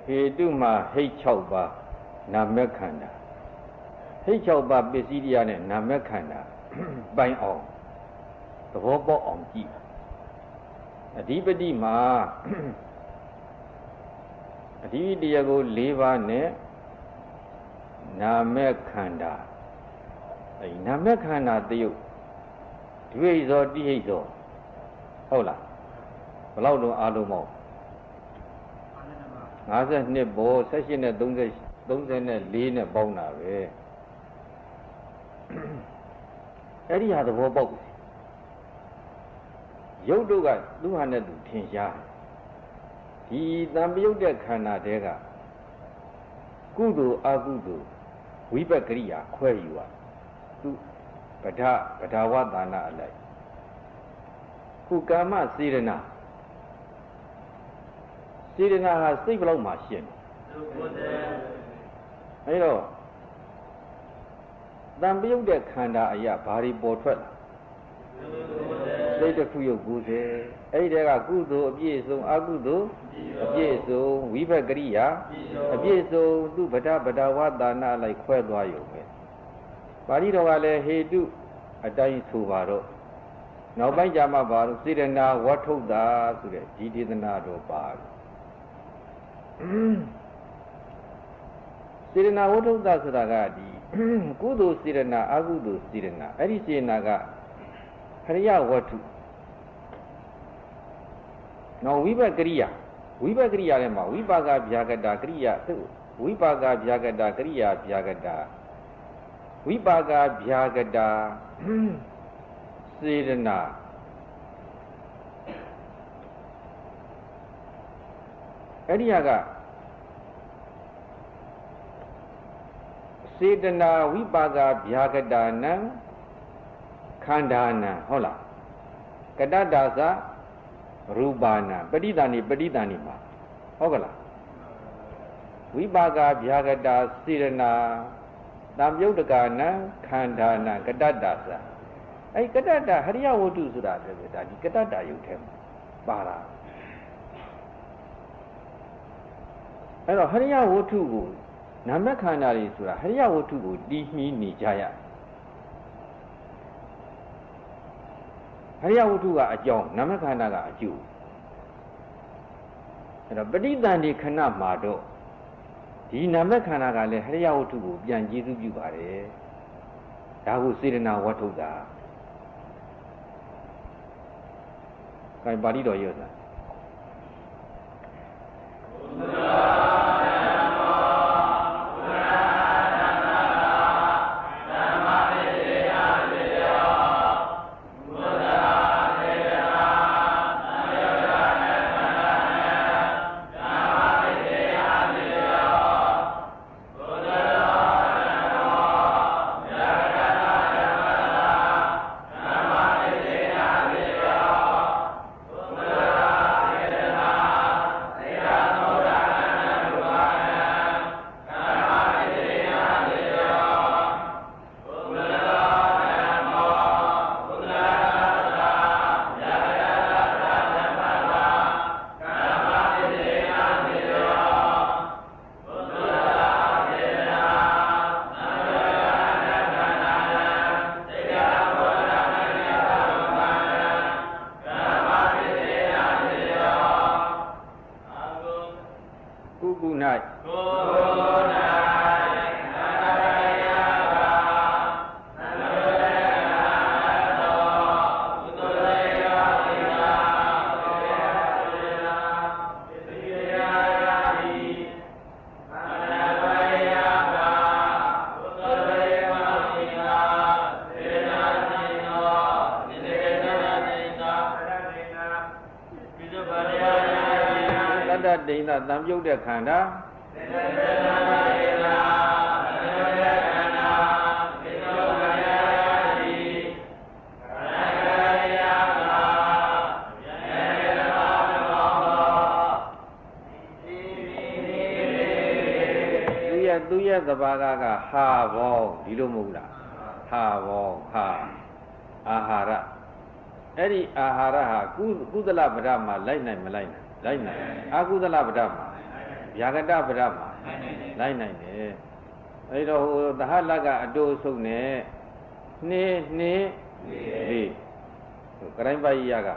he do ma hate chauba, Namekanda. Hate chauba besidia and Namekanda, by all. The hobo on deep. A deep dima. A deep diago leva ne Namekanda. A Namekanda the you. Dways or dehazo. Hola. Laudo Alumo. As a nibble, session at don't lean a bona. Eddie had a box. Yoduga, 210 yards. He Nambuda Canadega. Gudu Agudu. Wibakria, where you are. To Patawa Dana alike. Kukama Sirena. Sirena has several machines. Hello. Nambuda Kanda Aya, Bari Botwell. Say the Fuyo Gude, Ada Gudo, Abieso, Agudo, Abieso, Wibakria, Abieso, do Patawa Dana like where do you? Barito Ale, he do a dying Suvaro. Now by Jama Bar, Sirena, what told us, he did not bar. Sirena, what told us, Ragadi, Gudu Sirena, Agudu Sirena, Arisi Naga, Haria, what to? Now we were Gria, Lema, we baga Biagada Gria, we baga Biagada Gria, Biagada. We baga Biagada Sirena. Ediaga Sirena, we baga Biagadana Kandana, Hola Kadadaza Rubana, Badidani ma. Hogala. We baga Biagada Sirena. Namyodagana, Kandana, Kadadasa. I Kadada, Haria would do that, Kadada, you tell Bara. I know Haria would do Namakana is Haria would do Dimi Nijaya. Haria would do a young Namakana, a Jew. And a Badidani cannot mado. He never can hurry out to go beyond Jesus. You are a that will sit in our water. My body do you? Dina, Namjo de Kanda. Duya the Bagaga, ha, wow, Dilumula, ha, wow, ha, ahara. Eri ahara, Gudala Brahma, Laina Malina. Agudala Brahma. ဗျာကတပရမှာလိုက်နိုင်တယ်အဲ့တော့ဟိုသဟလကအတိုးဆုံးနဲ့နှစ်လေးကရိုင်းပါကြီးရက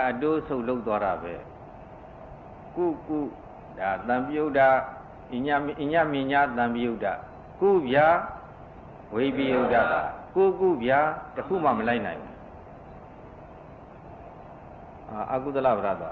အတိုးဆုပ်လုပ်သွားတာပဲကုဒါတံပြုတ်တာအညမညာတံပြုတ်တာကုဗျာဝိပယုတ်တာကုဗျာတခုမှမလိုက်နိုင်ဘူးအကုသလဗရဒ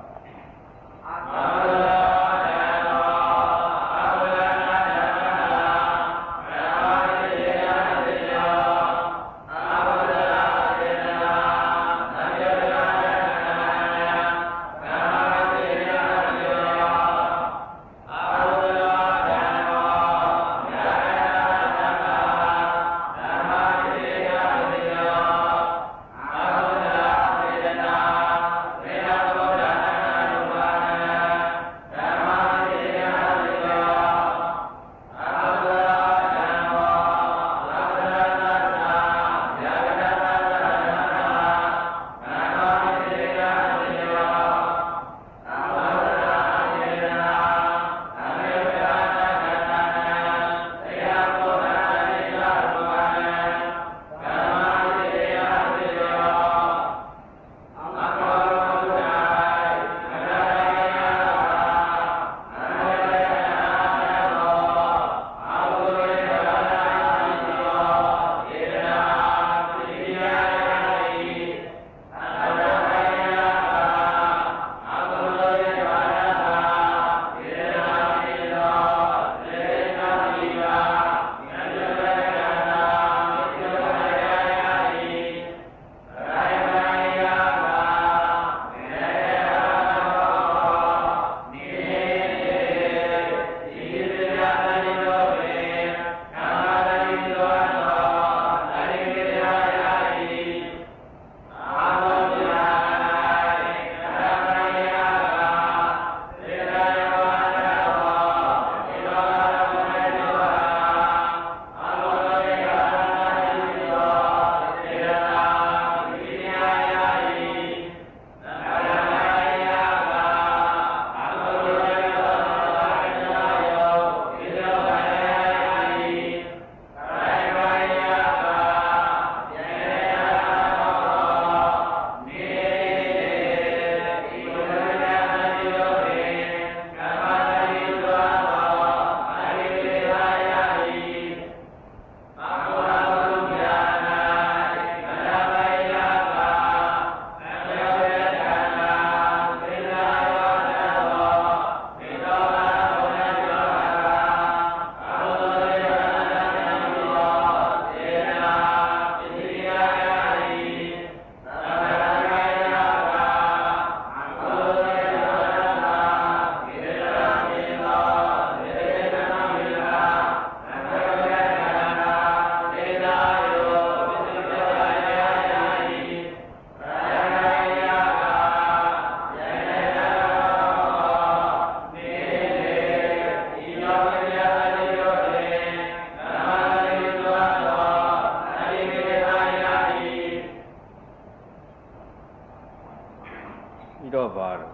တော့ပါတော့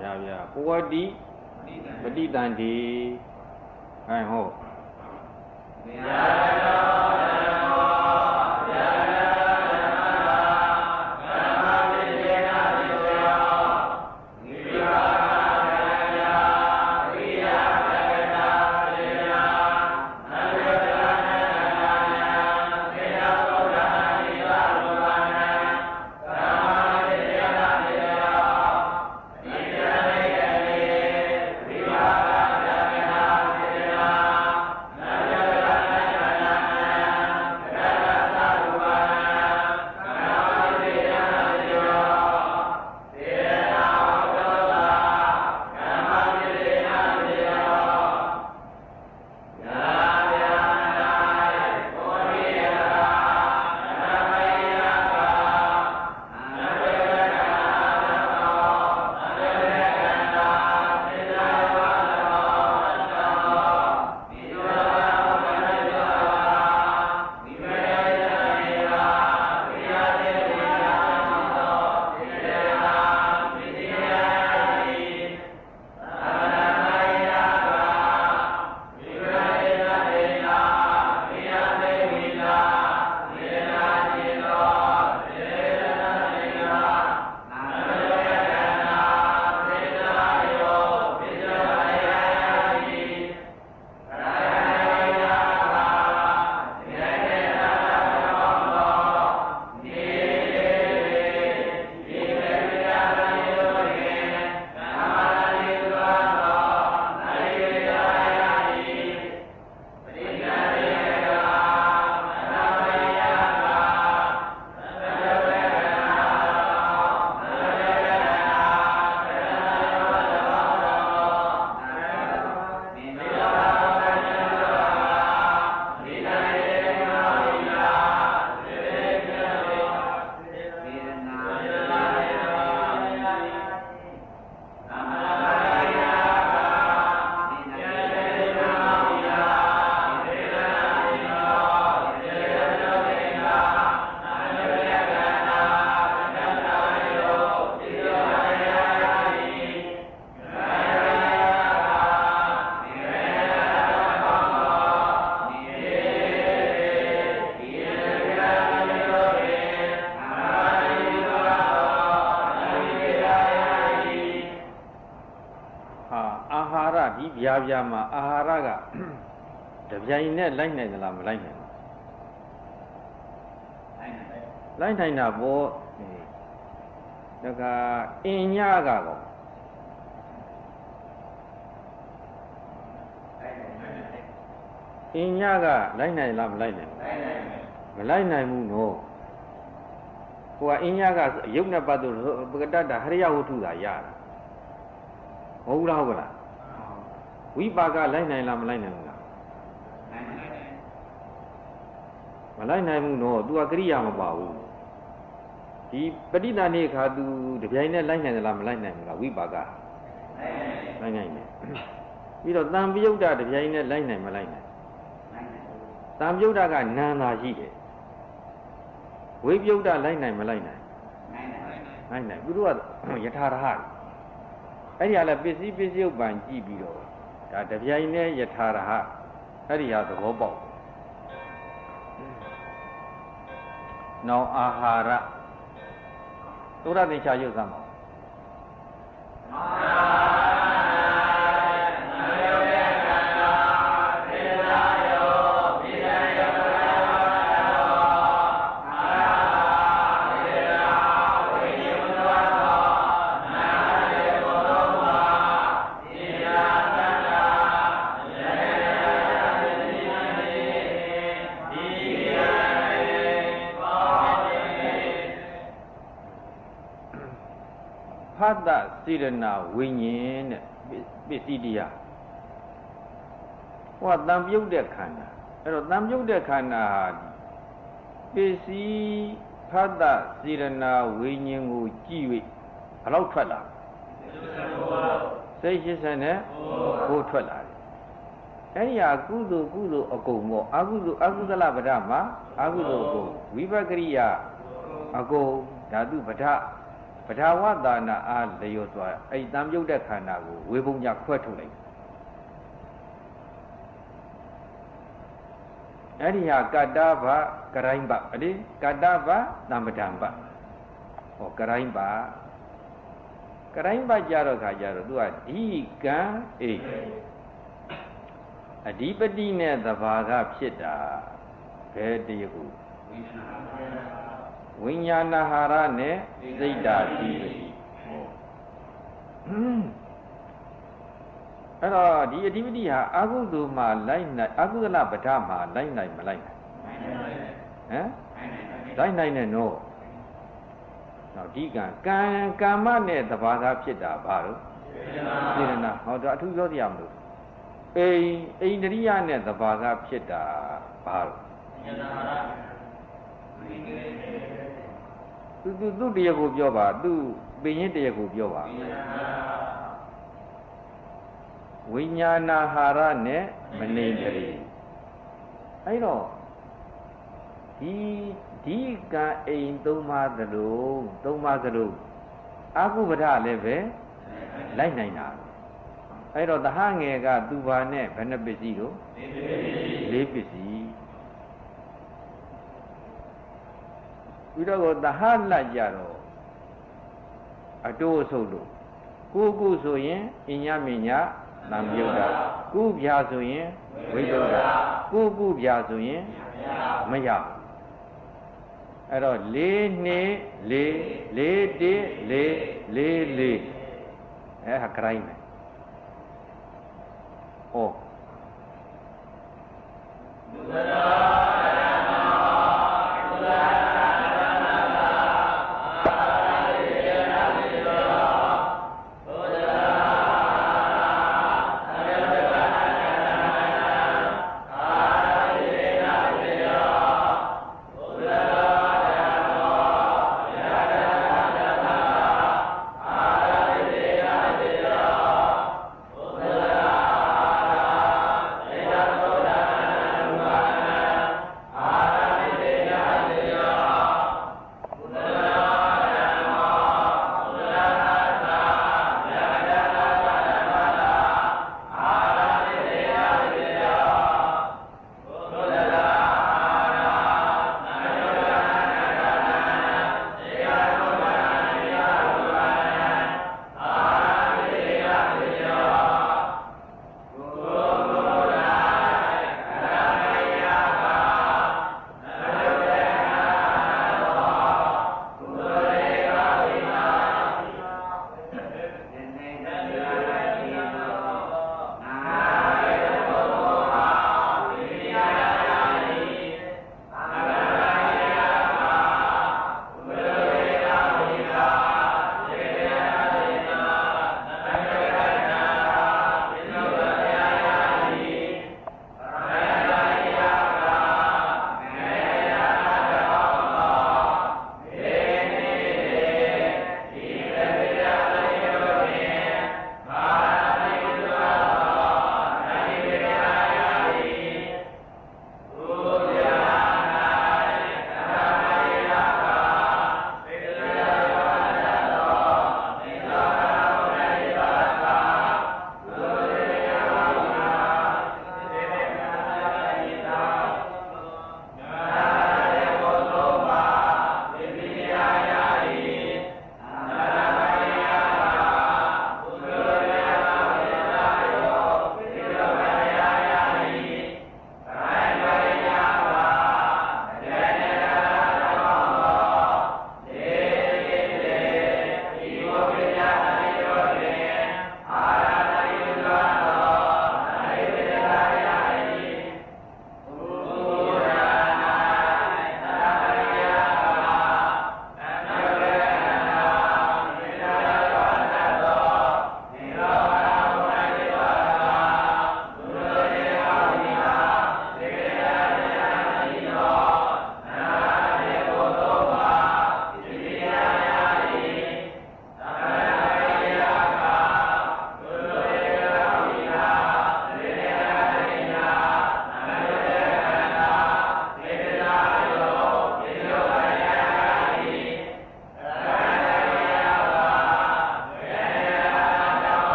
ဗျာပဝတ္တိပဋိသန္တိဟဲ့ဟုတ်ဗျာမှာအာဟာရကတပြိုင်နဲ့လိုက်နိုင်သလားမလိုက်နိုင်ဘူးလိုက်နိုင်တာပေါ့ဒါကအင်ညကတော့အင်ညကလိုက်နိုင်လားမလိုက်နိုင်ဘူးမလိုက်နိုင်ဘူးနော်ဟိုကအင်ညကရုပ်နဲ့ပတ်သက်လို့ပကတ္တဟရိယဝတ္ထုသာရတာဟုတ်လားဟုတ်လားဝိပါကလိုက်နိုင်လားမလိုက်နိုင်ဘူးလားမလိုက်နိုင်ဘူးနော်သူကကရိယာမပါဘူးဒီပဋိသန္ဓေခါသူတပြိုင်နဲ့လိုက်နိုင်သလားမလိုက်နိုင်ဘူးလားဝိပါကလိုက်နိုင်တယ်ပြီးတော့တံပယုတ်တတပြိုင်နဲ့လိုက်နိုင်မလိုက်နိုင်တံပယုတ်တကနာသာရှိတယ်ဝိပယုတ်တလိုက်နိုင်မလိုက်နိုင်နိုင်သူတို့ကယထာရဟအဲ့ဒီကလည်းပစ္စည်းဥပ္ပံကြည့်ပြီးတော့ဒါတပြိုင်နဲ့ယထာရဟအဲ့ဒီဟာသဘောပေါက်နောင်အာဟာရသုရသင်္ချာရုပ်သံပါဖတ်တစေရနာဝိညာဉ်တဲ့ပစ္စည်းတရားဟောတံပြုတ်တဲ့ခန္ဓာအဲ့တော့တံပြုတ်တဲ့ခန္ဓာဟာပစ္စည်းဖတ်တစေရနာဝိညာဉ်ကိုကြည့်၍ဘယ်လောက်ထွက်လာစိတ်80နဲ့ဘိုးထွက်လာတယ်အဲ့ဒီဟာကုသိုလ်အကုန်ပေါ့အကုသလပဒမှာအကုသိုလ်အကုန်ဝိပက္ခရိယအကုန် Dadu Bata Wadana are Leoswa, a damn yoda canago, Wibunya quetuli. Anyhow, Kadava, Karaimba, Kadava, Namatamba, or Karaimba. Karaimba Jaro Kajaro, do a Dika a deeper dinner the Vaga Pita, Pedihu. Winyana Harane, Zeta Divi. Hello, dear Dividia, Aguduma, Line, Agudana Batama, Line Malay. Eh? Line no. Now, Diga, Kamane, the Vaga Pita, Baru. Didn't how to go the Amdu. A Riane, the Vaga Pita, Baru. Do Diego Yoba, do Benin Diego Yoba. Winyana Harane, Manindri. I know. He got a Domagaru. Agu Vada leve, like Nina. I know the hanging got Duvane, Penabizio, Lepizi. We don't go the hard like Yaro. A do solo. Kuku Soyen, Inyaminya, Namyoda. Ku Yazoyen, Widoda. Kuku Yazoyen, Maya. I don't le. A crime. Oh.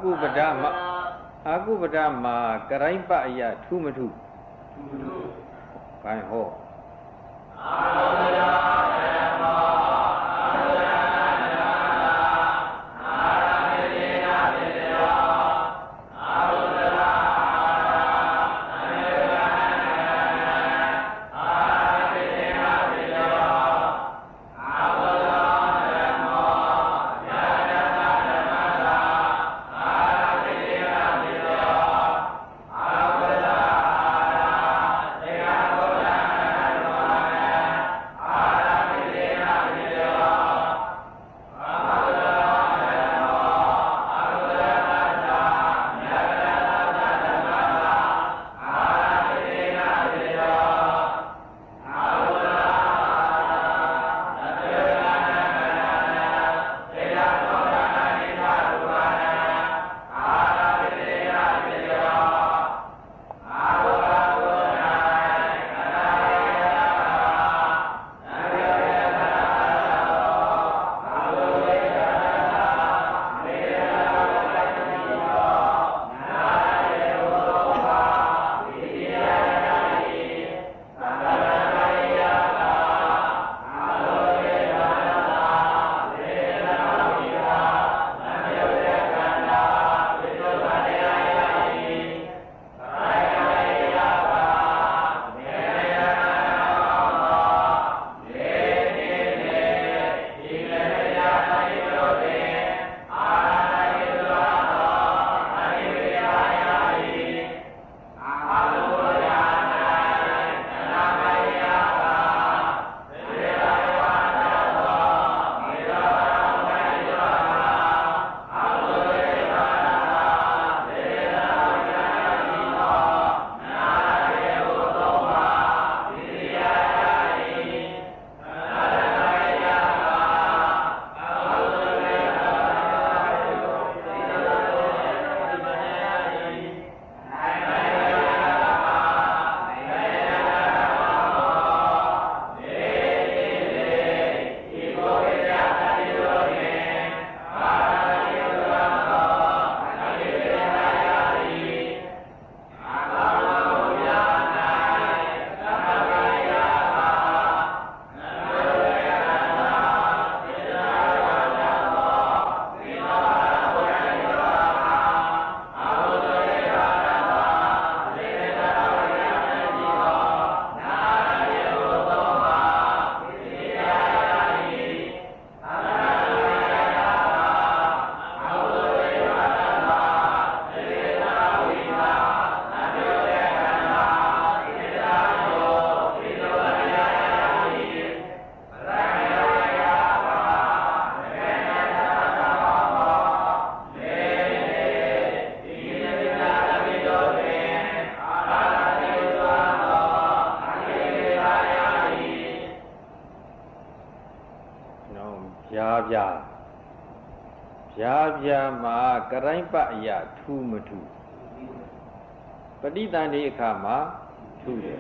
ကုပဒမအာကုပဒမှာကရိုင်းပအရာထူးမထူးခိုင်းဟောအာကုပဒဗျာမှာကရိုင်းပအရာထူးမထူးပဋိသန္ဓေအခါမှာထူးတယ်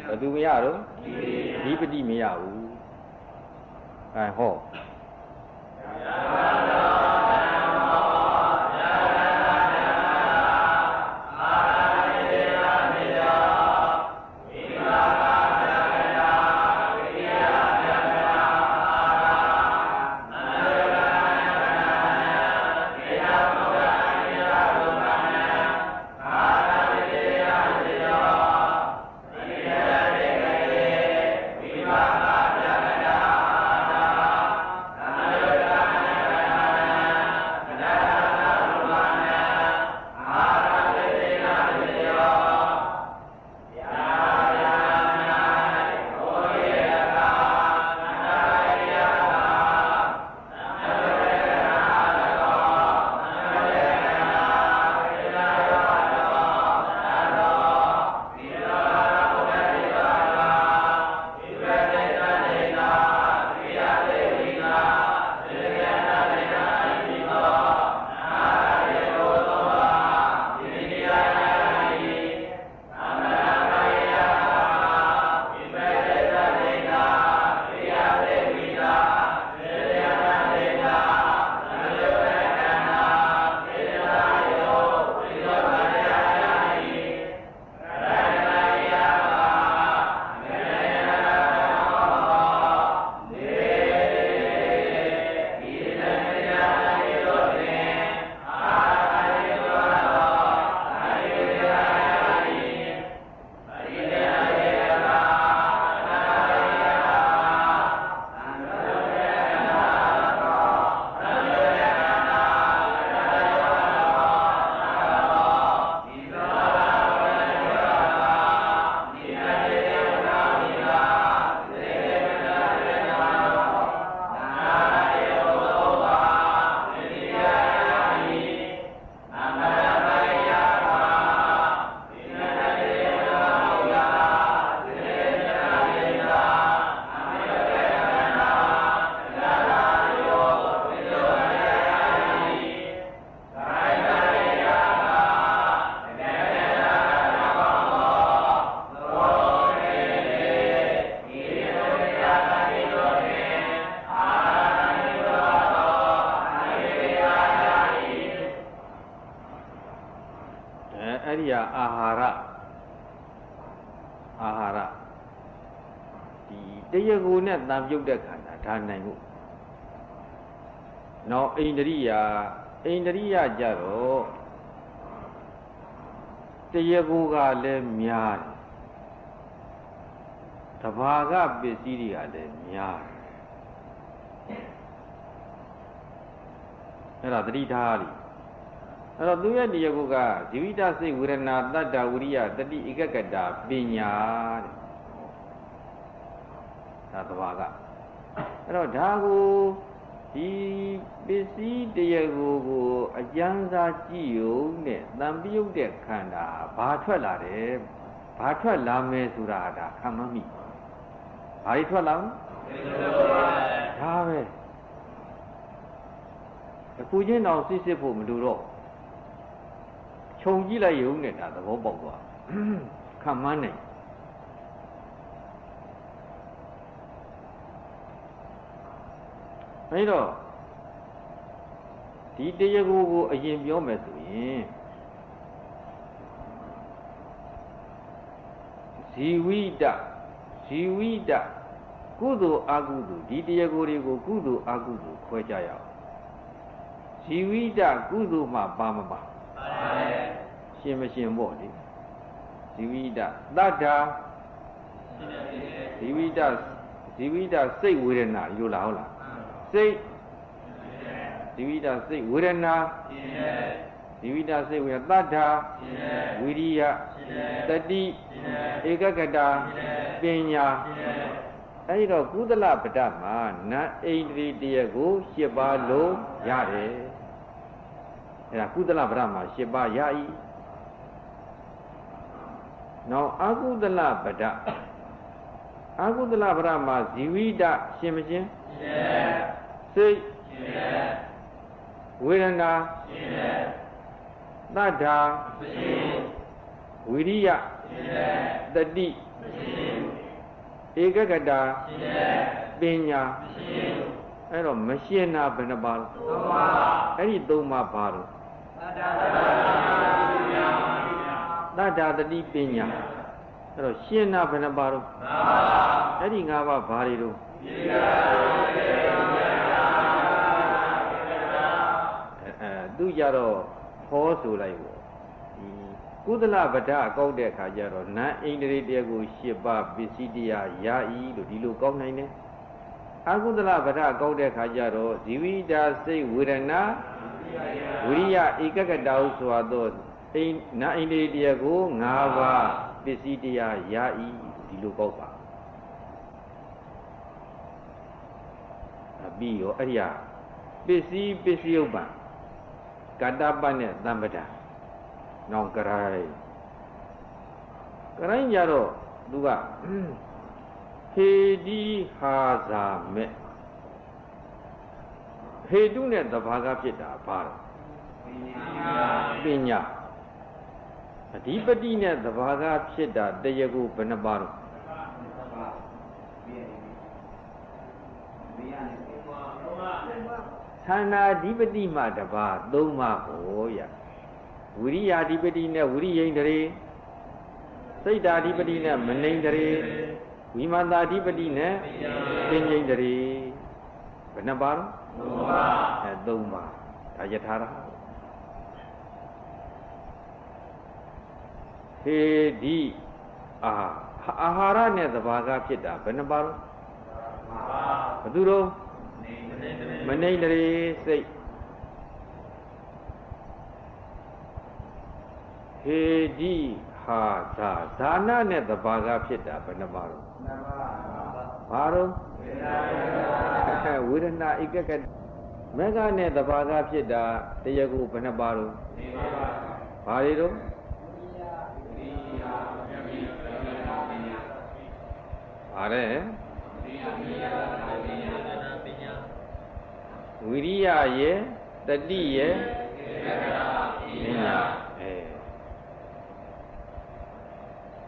ဘယ်သူမရတော့ဒီပဋိမရဘူးအဲဟော အာဟာရဒီတရားကိုနဲ့တန်ပြုတ်တဲ့ခန္ဓာဒါနိုင်မှုနောက်ဣန္ဒြိယကြတော့တရားကိုကလည်းများတယ်တဘာကပစ္စည်းတွေကလည်းများတယ်အဲ့ဒါသတိထားလိအဲ့တော့သူရဲ့တရားကိုကဇီဝိတစိတ်ဝေဒနာတတ္တဝိရိယတတိဧကကတပညာတဲ့ဒါတဘာကအဲ့တော့ဒါကိုဒီပစ္စည်းတရားကိုအကျဉ်းစားကြည့်ုံနဲ့တန်ပြုတ်တဲ့ခန္ဓာဘာထွက်လာတယ်ဘာထွက်လာမယ်ဆိုတာဒါခံမမိဘာတွေထွက်လာမလဲဒါပဲအခုချင်းတော့စစ်ဖို့မလိုတော့ခြုံကြည့်လိုက်ရုံနဲ့ဒါသဘောပေါက်သွားခံမနိုင်အဲ့တော့ဒီတရားကိုအရင်ပြောမယ်ဆိုရင်ဇီဝိတကုသိုလ်အကုသိုလ်ဒီတရားကိုတွေကိုကုသိုလ်အကုသိုလ်ခွဲကြရအောင်ဇီဝိတကုသိုလ်မှပါမပါပါတယ်ရှင်မရှင်ပေါ့လေဇီဝိတတတ္ထာဇီဝိတစိတ်ဝေဒနာယူလားဟုတ်လားစိတ်ဇီဝိတစိတ်ဝေဒနာဇီဝိတစိတ်ဝေဒနာတတ္ထာဝိရိယတတိဧကကတပညာအဲဒီတော့ကုသလပဒမှာနတ်ဣန္ဒြိတရားကို7ပါးလုံးရတယ်အဲဒါကုသလပဒမှာ7ပါးရ၏နောက်အကုသလပဒမှာဇီဝိတရှင်မရှင်စိတ်ဝေဒနာတတ္ထာဝိရိယတတိဧကကတပညာအဲ့တော့မရှင်းတာဘယ်နှပါလဲ3ပါးအဲ့ဒီ3ပါးဘာလို့တတ္ထာတတိပညာအဲ့တော့ရှင်းတာဘယ်နှပါလို့5ပါးအဲ့ဒီ5ပါးဘာတွေတော့သူကြတော့ဟောဆိုလိုက်ပေါ့ဒီကုသလပဒကောက်တဲ့အခါကျတော့နတ်ဣန္ဒြိတရားကို7ပါးပစ္စည်းတရားရ၏လို့ဒီလိုကောက်နိုင်တယ်အကုသလပဒကောက်တဲ့အခါကျတော့ဇီဝိတာစိတ်ဝေဒနာဝိရိယဧကကတဟုဆိုတော့နတ်ဣန္ဒြိတရားကို5ပါးပစ္စည်းတရားရ၏ဒီလိုကောက်ပါပြီးရောအဲ့ဒီဟာပစ္စည်းဥပ္ပံကတ္တပတ်နဲ့သံပဒနောင်ကရိုင်းကြတော့သူကဟေဒီဟာဇာမေဟေတုနဲ့သဘာကဖြစ်တာဘာလဲပညာအဓိပတိနဲ့သဘာကဖြစ်တာတရားကိုဘယ်နှပါတော့သန္တာဓိပတိမှတပါး3ပါးဟောရဝိရိယာဓိပတိနဲ့ဝိရိယိန္ဒြေစိတ်ဓာဓိပတိနဲ့မနိန္ဒြေဝိမာန်တာဓိပတိနဲ့ပဉ္စိန္ဒြေဘယ်နှပါတော့3ပါး3ပါးဒါယထာရဟေဒီအာဟာရနဲ့သဘာကဖြစ်တာဘယ်နှပါတော့ဘယ်သူတော့မနိန္ဒြေစိတ်ဟေဒီဟာဇာနာနဲ့သဘာကဖြစ်တာဘယ်နှပါတော့ဘာတော့ဝေဒနာဧကကမေဃနဲ့သဘာကဖြစ်တာတရားကိုဘယ်နှပါတော့ဘာတွေတော့ဘာလဲဝိရိယရဲ့တတိရဲ့ပညာ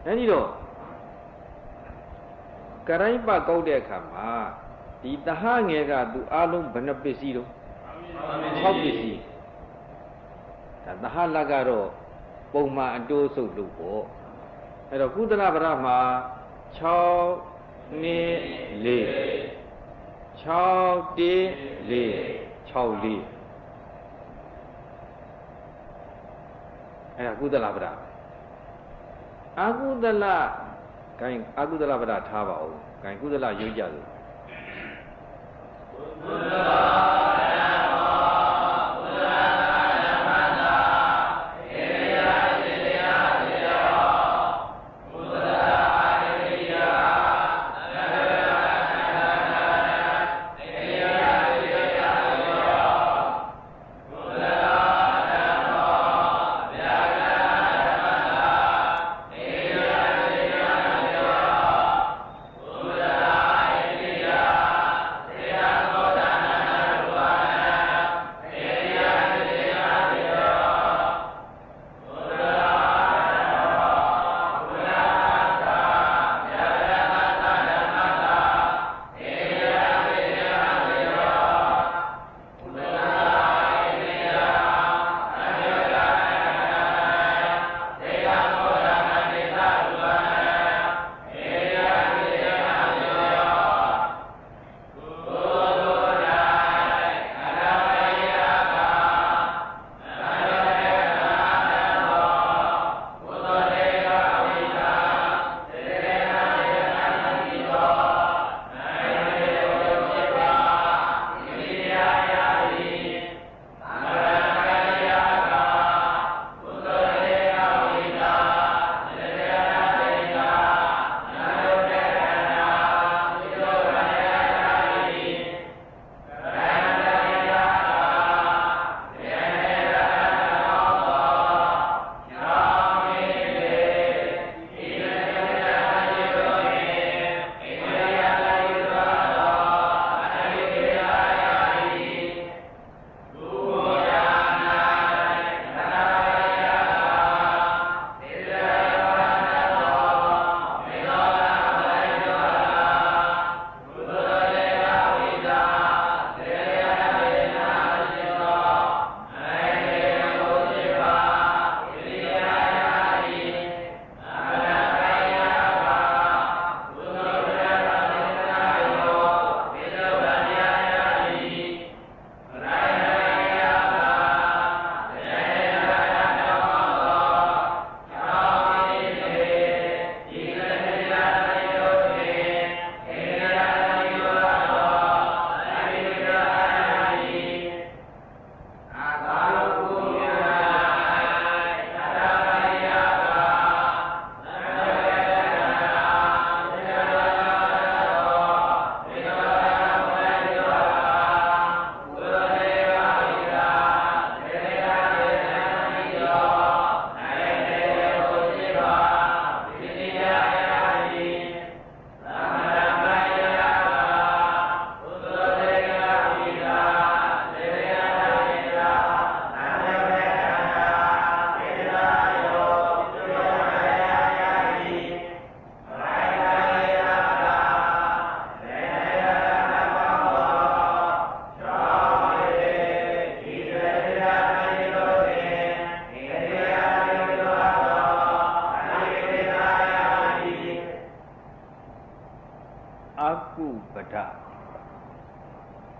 အဲဒီတော့ကရိုင်းပတ်ကောက်တဲ့အခါမှာဒီတဟငယ်ကသူအလုံးဘယ်နှပစ္စည်းတော့6ပစ္စည်းဒါတဟလကတော့ ပုံမှန်အတိုးဆုပ်လို့ပေါ့အဲ့တော့ကုသလပဒမှာ6 2 4 6 1 4 6 4အဲ့ဒါကုသလပဒအာကုသလကိုင်အာကုသလပဒထားပါဦးကိုင်ကုသလရွေးကြလို့ကုသလ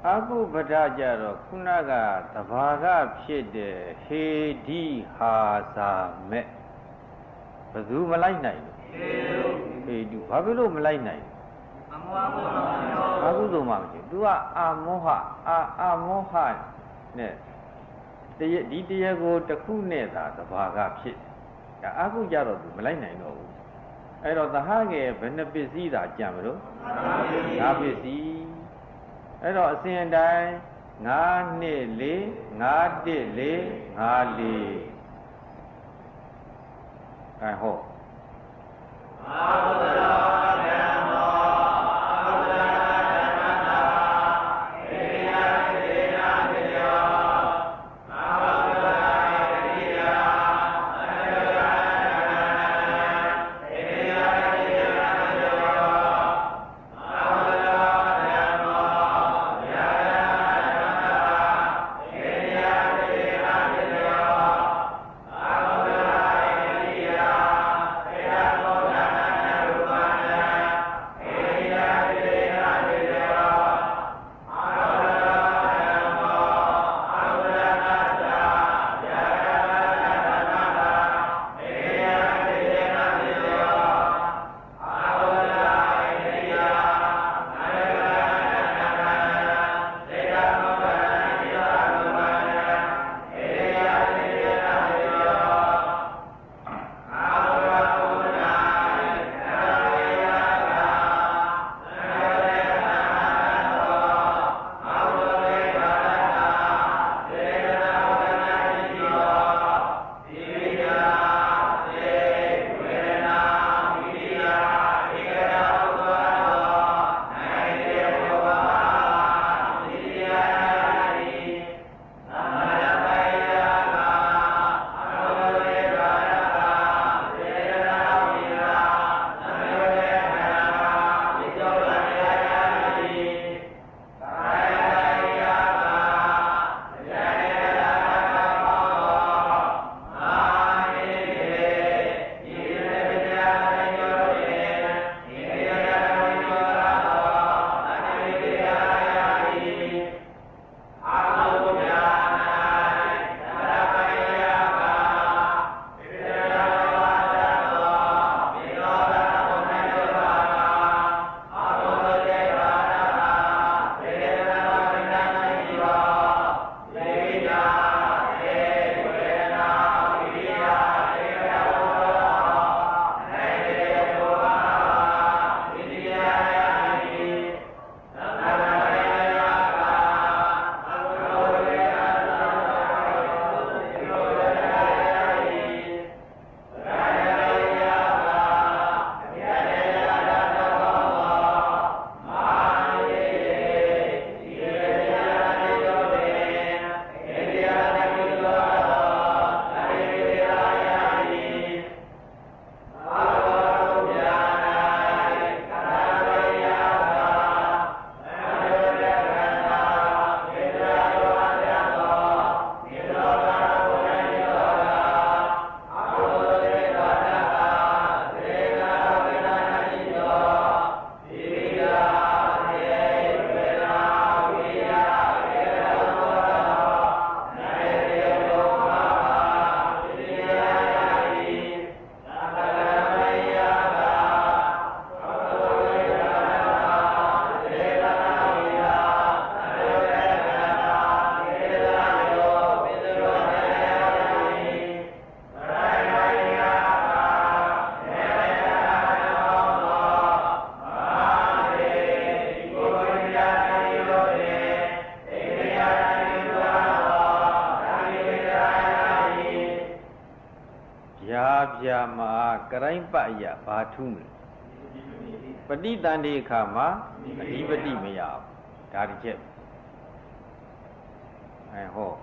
အာကုပဒကြတော့ခုနကသဘာကဖြစ်တဲ့ဟေဒီဟာသာမဲ့ဘယ်သူမလိုက်နိုင်ဘူးဟေဒီဘာဖြစ်လို့မလိုက်နိုင်အာကုသို့မှမရှိ तू ကအာမောဟအာမောဟနဲ့ဒီတရားကိုတစ်ခုနဲ့သာသဘာကဖြစ်ဒါအာကုကြတော့ तू မလိုက်နိုင်တော့ဘူးအဲ့တော့သဟငယ်ဘယ်နှပစ္စည်းသာကြံမလို့ငါပစ္စည်းအဲ့တော့အစဉ်တိုင်း9နှစ်4 5တစ်4 5လေးအဲဟောအာဟုတ္တ Bapia Ma, Karaimpa Ya, Batum. Petita de Kama, Liberty Maya, Darjep. I hope.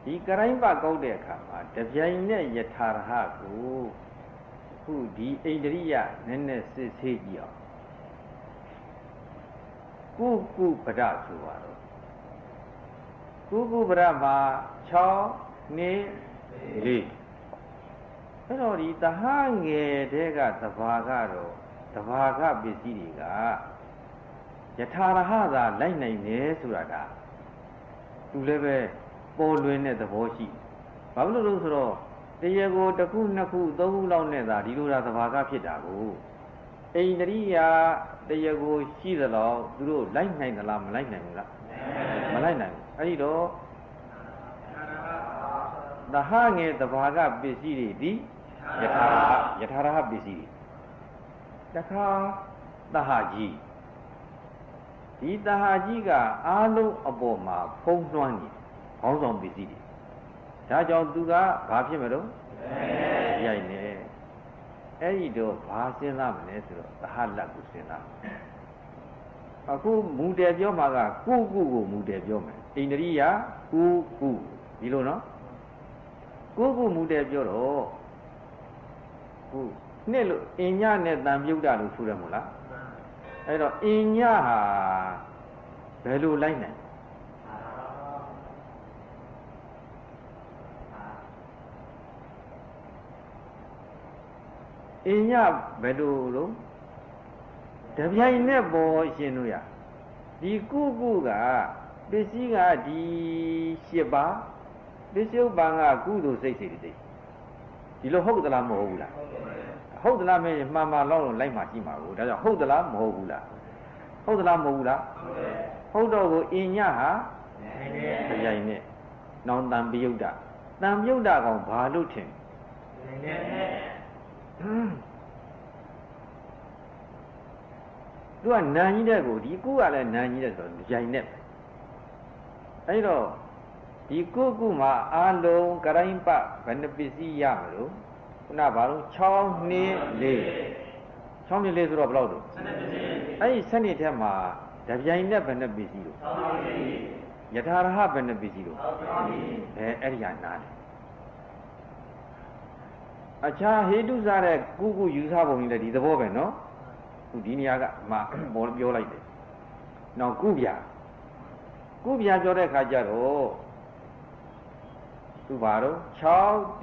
He came back out there, the Jaina Yatarahaku, who the Adria, Nenesis Higia. Kuku Padasuaro. Kuku Brahma, Chow, Ne, Li. Pero the Hange, they got the Vagaro, the Vaga Bisiga. Yataraha, Lina Nesuraga. To live Paul at the Boshi. Pablo Rosro, the Yago, the Kunaku, the Uloneda, the Lura the Vaga Pitago. Adria, the Yago, she the law, drew line nine alarm, line nine. Malina, Arido. The Hange, the Vaga Bisidi, Yatara Bisidi. The car, the Haji. The Hajiga, Alu Aboma, Pongwani. Also on busy. Tajo Duga, Papimero? Yane. Edido, Pasina, the Halakusina. Aku Mude Jomaga, Kugu Mude Jome. In the Ria, Kugu. You know? Kugu Mude Joro. Nelu, in Yanet than Yuda Suramula. I don't in Yaha. Belu Line. In ya bedu the Piane boy Shenuya. The Guga, the Siga, the Sheba, the Silbanga, Gudu 60. You look hold the lamb Mohula. Hold the lamb, Mamma Long, like Machima, hold the lamb Mohula. Hold the lamb Mohula. Hold over in Yaha, the Yaine. Non Dambiuda. Dambiuda on Balutin. သူကနာကြီးတဲ့ကိုဒီကုကလည်းနာကြီးတဲ့ဆိုတော့ကြိုင်နဲ့အဲ့တော့ဒီကုမှာအာလုံးကရိုင်းပဘယ်နှပစ္စည်းရမလို့ခုနဘာလို့6နှစ်4 6နှစ်4ဆိုတော့ဘယ်လောက်တော့အဲ့ဒီ7နှစ်ထဲမှာတပြိုင်နဲ့ဘယ်နှပစ္စည်းလို့ယထာရဟဘယ်နှပစ္စည်းလို့အဲ့ဒီကနားတယ်အခြားဟေတုစားတဲ့ကုယူဆပုံကြီးလည်းဒီသဘောပဲနော်ခုဒီနေရာကမှပေါ်ပြောလိုက်တယ်နောက်ကုပြပြောတဲ့ခါကျတော့သူဘာတော့6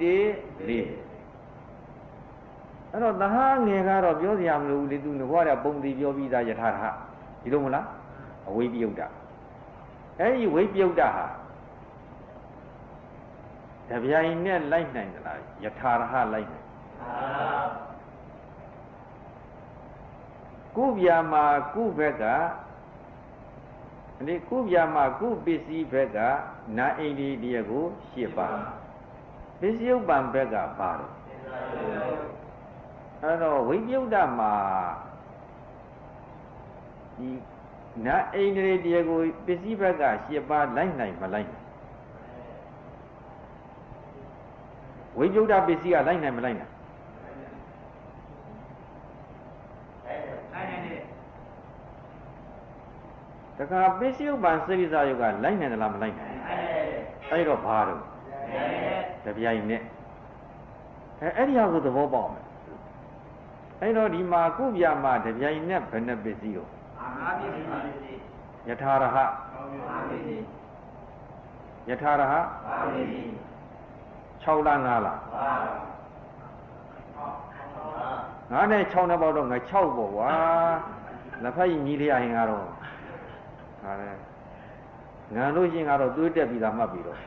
1 4အဲ့တော့သဟာငယ်ကတော့ပြောစရာမလိုဘူးလေသူငွားတဲ့ပုံတီပြောပြီးသားယထာရဟဒီလိုမလားအဝိပယုတ်တအဲ့ဒီဝိပယုတ်တဟာတပြိုင်နဲ့လိုက်နိုင်သလားယထာရဟလိုက်နိုင်ကုဗျာမှာကုဘက်ကဒီကုဗျာမှာကုပစ္စည်းဘက်ကနာအိန္ဒိတရားကို8ပါးပစ္စယုပ္ပံဘက်ကပါတော့အဲ့တော့ဝိပယုတ်တမှာဒီနာအိန္ဒိတရားကိုပစ္စည်းဘက်က8ပါးလိုက်နိုင်မလိုက်နိုင်ဝိပယုတ်တပစ္စည်းကလိုက်နိုင်မလိုက်နိုင်တခါပစ္စယုပ္ပံစိရိစာယုကလိုက်နိုင်သလားမလိုက်နိုင်အဲ့တော့ဘာတော့တပြိုင်နဲ့အဲ့ဒီဟာကိုသဘောပေါက်မယ်အဲ့တော့ဒီမှာကုဗျာမှာတပြိုင်နဲ့ဘယ်နှပစ္စည်းကိုယထာရဟယထာရဟ6လား5လား5နဲ့6နဲ့ပေါက်တော့ငါ6ပေါ့ကွာလက်ဖက်ကြီးညီလေးရရင်ကတော့ဟာလေငံလို့ရှိရင်ကတော့သွေးတက်ပြီးသားမှတ်ပြီးတော့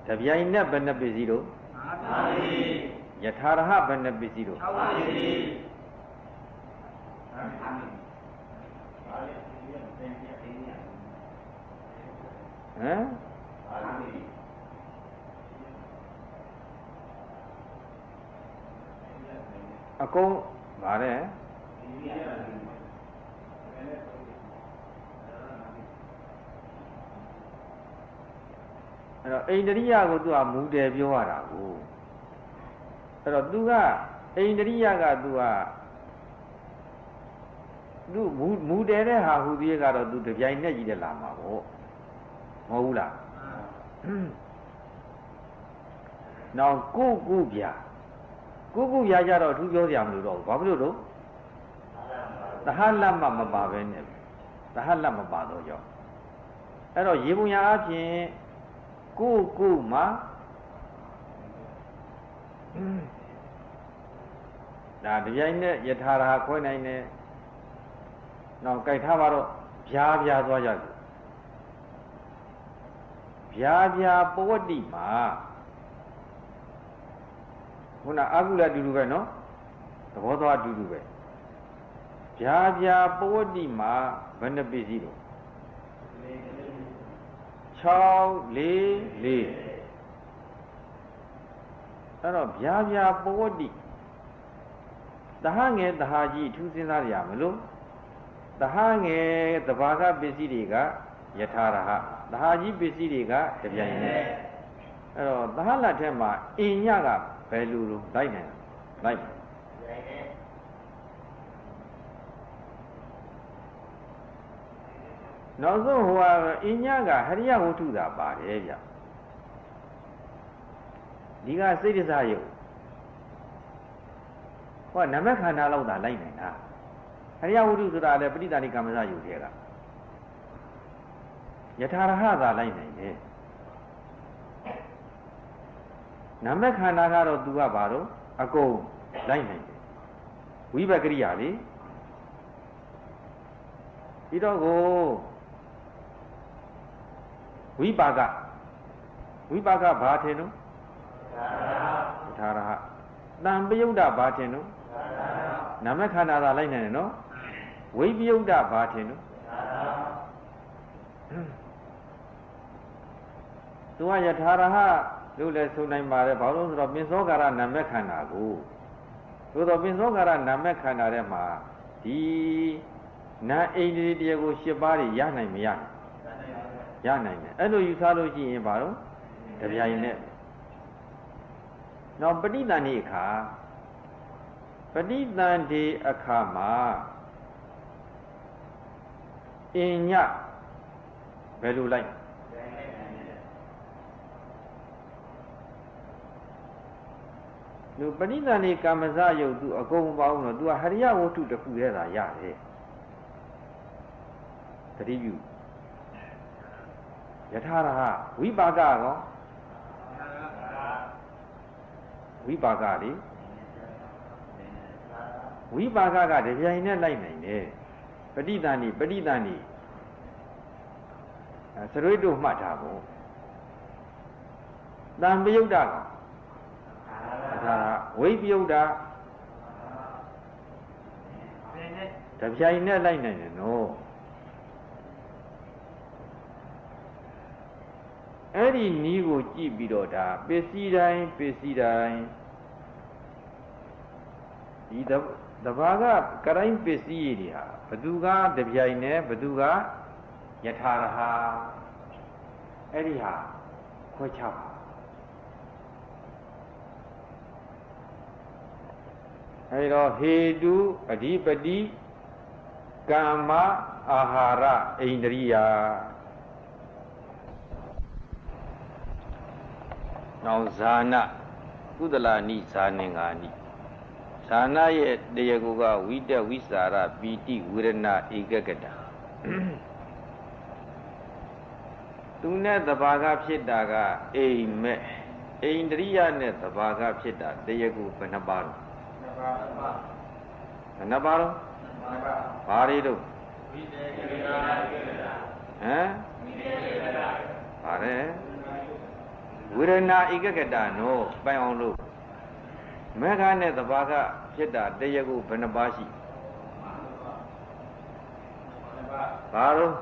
တပြိုင်နဲ့ဘယ်နှပစ္စည်းတို့ယထာရဟဘယ်နှပစ္စည်းတို့ဟမ်အကုန်ဗါတဲ့အဲ့တော့အိန္ဒြိယကိုသူကမူတယ်ပြောရတာကိုအဲ့တော့သူကအိန္ဒြိယကသူမူတယ်တဲ့ဟာဟူသေးကတော့သူတပြိုင်နဲ့ကြီးတယ်လာမှာပေါ့မဟုတ်ဘူးလားနောက်ကုဗျာကြတော့သူပြောစရာမလိုတော့ဘူးဘာဖြစ်လို့သဟလတ်မပါပဲနဲ့သဟလတ်မပါတော့ကြောင့်အဲ့တော့ရေပုံရအဖြစ်ကုမှာဒါတပြိုင်နဲ့ယထာရဟခွဲနိုင်တယ်နောက်ကြိုက်ထားပါတော့ဗျာသွားကြတယ်ဗျာပဝတ္တိမှာခုနအာဟုလတူတူပဲနော်သဘောသွားတူတူပဲဗျာပဝတ္တိမှာဘယ်နှပစ္စည်းတော့6 4 4အဲ့တော့ဗျာပဝတ္တိသဟငယ်သဟာကြီးထူးစဉ်းစားရမလို့သဟငယ်သဘာကပစ္စည်းတွေကယထာရဟသဟာကြီးပစ္စည်းတွေကတပြိုင်နဲ့အဲ့တော့သဟလတ်ထဲမှာအင်ညကဘယ်လိုလိုက်နိုင်လိုက်နောက်ဆုံးဟိုအင်ညကဟရိယဝတ္ထုသာပါတယ်ဗျဒီကစိတ်တစားယုတ်ဟောနမခန္ဓာလောက်သာလိုက်နိုင်တာဟရိယဝတ္ထုဆိုတာလည်းပဋိသန္ဓေကမ္မစယုတ်တွေကယထာရဟသာလိုက်နိုင်တယ်နမခန္ဓာကတော့သူကဘာတော့အကုန်လိုက်နိုင်တယ်ဝိဘကရိယာလေပြီးတော့ကိုဝိပါကဘာထင်နော်ယထာရဟတံပယုတ်တဘာထင်နော်နမခန္ဓာသာလိုက်နိုင်တယ်နော်ဝိပယုတ်တဘာထင်နော်သူကယထာရဟ လို့လည်းဆိုနိုင်ပါတယ်ဘာလို့ဆိုတော့ပင်စောကာရနာမခန္ဓာကိုသို့တော့ပင်စောကာရနာမခန္ဓာထဲမှာဒီနာအိန္ဒြေတရားကို၈ပါးတွေရနိုင်မရနိုင်ရနိုင်တယ်အဲ့လိုယူဆလို့ရှိရင်ဘာလို့တပြိုင်နဲ့နောက်ပဋိသန္ဓေအခါပဋိသန္ဓေအခါမှာအင်ညဘယ်လိုလိုက်လူပဋိသန္ဓေကမ္မဇယုတ်သူအကုန်မပေါင်းတော့သူကဟရိယဝတ္ထုတစ်ခုတည်းသာရတယ်သတိပြုယထာရဟဝိပါကကောဝိပါကလေဝိပါကကတပြိုင်နဲ့လိုက်နိုင်တယ်ပဋိသန္ဓေစရွေးတို့မှတ်ထားဖို့တံပယုတ်တာကောဒါဝိပယုတ်တာတပြိုင်နဲ့လိုက်နိုင်တယ်နော်အဲ့ဒီနီးကိုကြည့်ပြီးတော့ဒါပစ္စည်းတိုင်းဒီတဘာကကရိုင်းပစ္စည်းတွေဟာဘသူကတပြိုင်နဲ့ဘသူကယထာရဟအဲ့ဒီဟာခွဲခြားပါအဲ့တော့ဟေတုအဓိပတိကမ္မအာဟာရဣန္ဒြိယနောက်ဇာနကုသလနိဇာနင်္ဂာနိဇာနရဲ့တရားကိုကဝိတက်ဝိสารပီတိဝေဒနာဧကဂတသူနဲ့တဘာကဖြစ်တာကအိမ်မဲ့ဣန္ဒြိယနဲ့တဘာကဖြစ်တာတရားကိုဘယ်နှပါးလဲဘယ်နှပါးလဲဘာတွေတော့ဟမ်ဘာလဲဝေဒနာဧကဂတနောပိုင်အောင်လို့မေဃနဲ့တဘာကဖြစ်တာတရားကိုဘယ်နှပါးရှိဘာလို့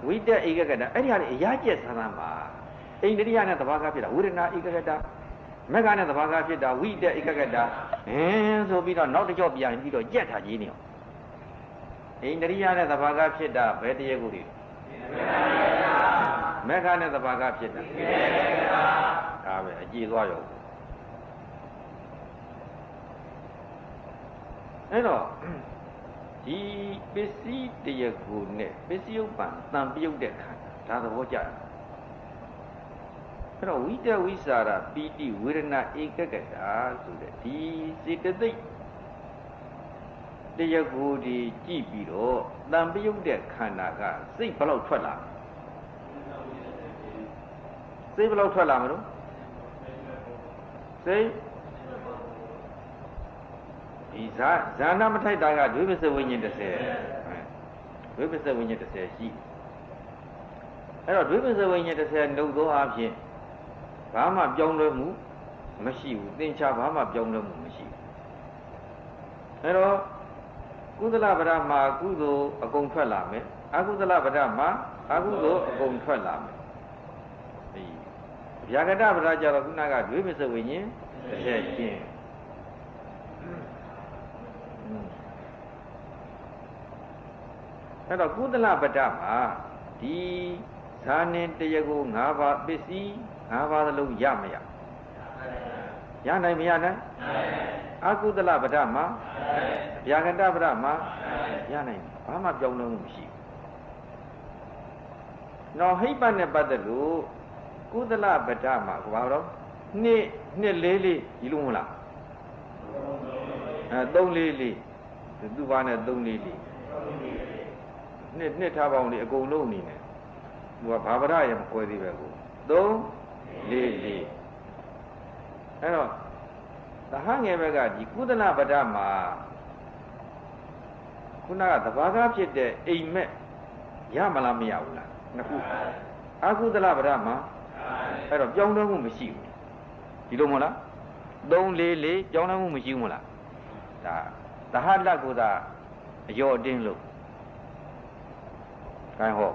ဝိတက်ဧကဂတအဲ့ဒီဟာလေအရာကျက်ဆန်းဆန်းပါဣန္ဒြိယနဲ့တဘာကဖြစ်တာဝေဒနာဧကဂတမေဃနဲ့တဘာကဖြစ်တာဝိတက်ဧကဂတဆိုပြီးတော့နောက်တစ်ကြော့ပြန်ပြီးတော့ကြက်ထားကြီးနေအောင်ဣန္ဒြိယနဲ့တဘာကဖြစ်တာဘယ်တရားကိုလဲမေဃနဲ့တဘာကဖြစ်တာဒါပဲအကြည့်သွားရောအဲ့တော့ဒီပစ္စည်းတရားကိုနဲ့ပစ္စည်းဥပ္ပံတန်ပြုတ်တဲ့ခန္ဓာဒါသဘောကျတယ်အဲ့တော့ဝိတဝိสารပီတိဝေဒနာဧကဂတဆိုတဲ့ဒီစေတသိက်တရားကိုဒီကြည့်ပြီးတော့တန်ပြုတ်တဲ့ခန္ဓာကစိတ်ဘယ်လောက်ထွက်လာစိတ်ဘယ်လောက်ထွက်လာမလို့စိတ်ဒီဇာနာမထိုက်တာကဒွေပစ္စဝိညာဉ်30ဒွေပစ္စဝိညာဉ်30ရှိအဲ့တော့ဒွေပစ္စဝိညာဉ်30နှုတ်သောအဖြစ်ဘာမှပြောင်းလဲမှုမရှိဘူးသင်္ချာဘာမှပြောင်းလဲမှုမရှိဘူးအဲ့တော့ကုသလဗရမှာကုသိုလ်အကုန်ထွက်လာမယ်အကုသလဗရမှာအကုသိုလ်အကုန်ထွက်လာမယ်ဒီဗျာဂတဗရကြတော့ခုနကဒွေပစ္စဝိညာဉ်30ကျင်းအဲ့တော့ကုသလပဒမှာဒီဇာနင်တရားကို၅ပါးပစ္စည်း၅ပါးသလုံးရမရရနိုင်မရနိုင်အကုသလပဒမှာဗျာဂတပဒမှာရနိုင်ဘာမှပြောင်းလဲမှုမရှိဘူးနော်ဟိပ္ပနဲ့ပတ်သက်လို့ကုသလပဒမှာဘာလို့နှစ်လေးဒီလိုမဟုတ်လား3လေးသူဘာနဲ့3လေးနှစ်ထားပေါင်းလေးအကုန်လုံးနေတယ်သူကဘာဝရရမကွဲသေးပဲကို3 4အဲ့တော့သဟငယ်ဘက်ကဒီကုသလပဒမှာခုနကသဘာကဖြစ်တဲ့အိမ်မက်ရမလားမရဘူးလားနှစ်ခုအကုသလပဒမှာအဲ့တော့ပြောင်းလဲမှုမရှိဘူးဒီလိုမဟုတ်လား3 4ပြောင်းလဲမှုမရှိဘူးမလားဒါသဟလက်ကိုသာအယောအတင်းလို့ခိုင်းဟော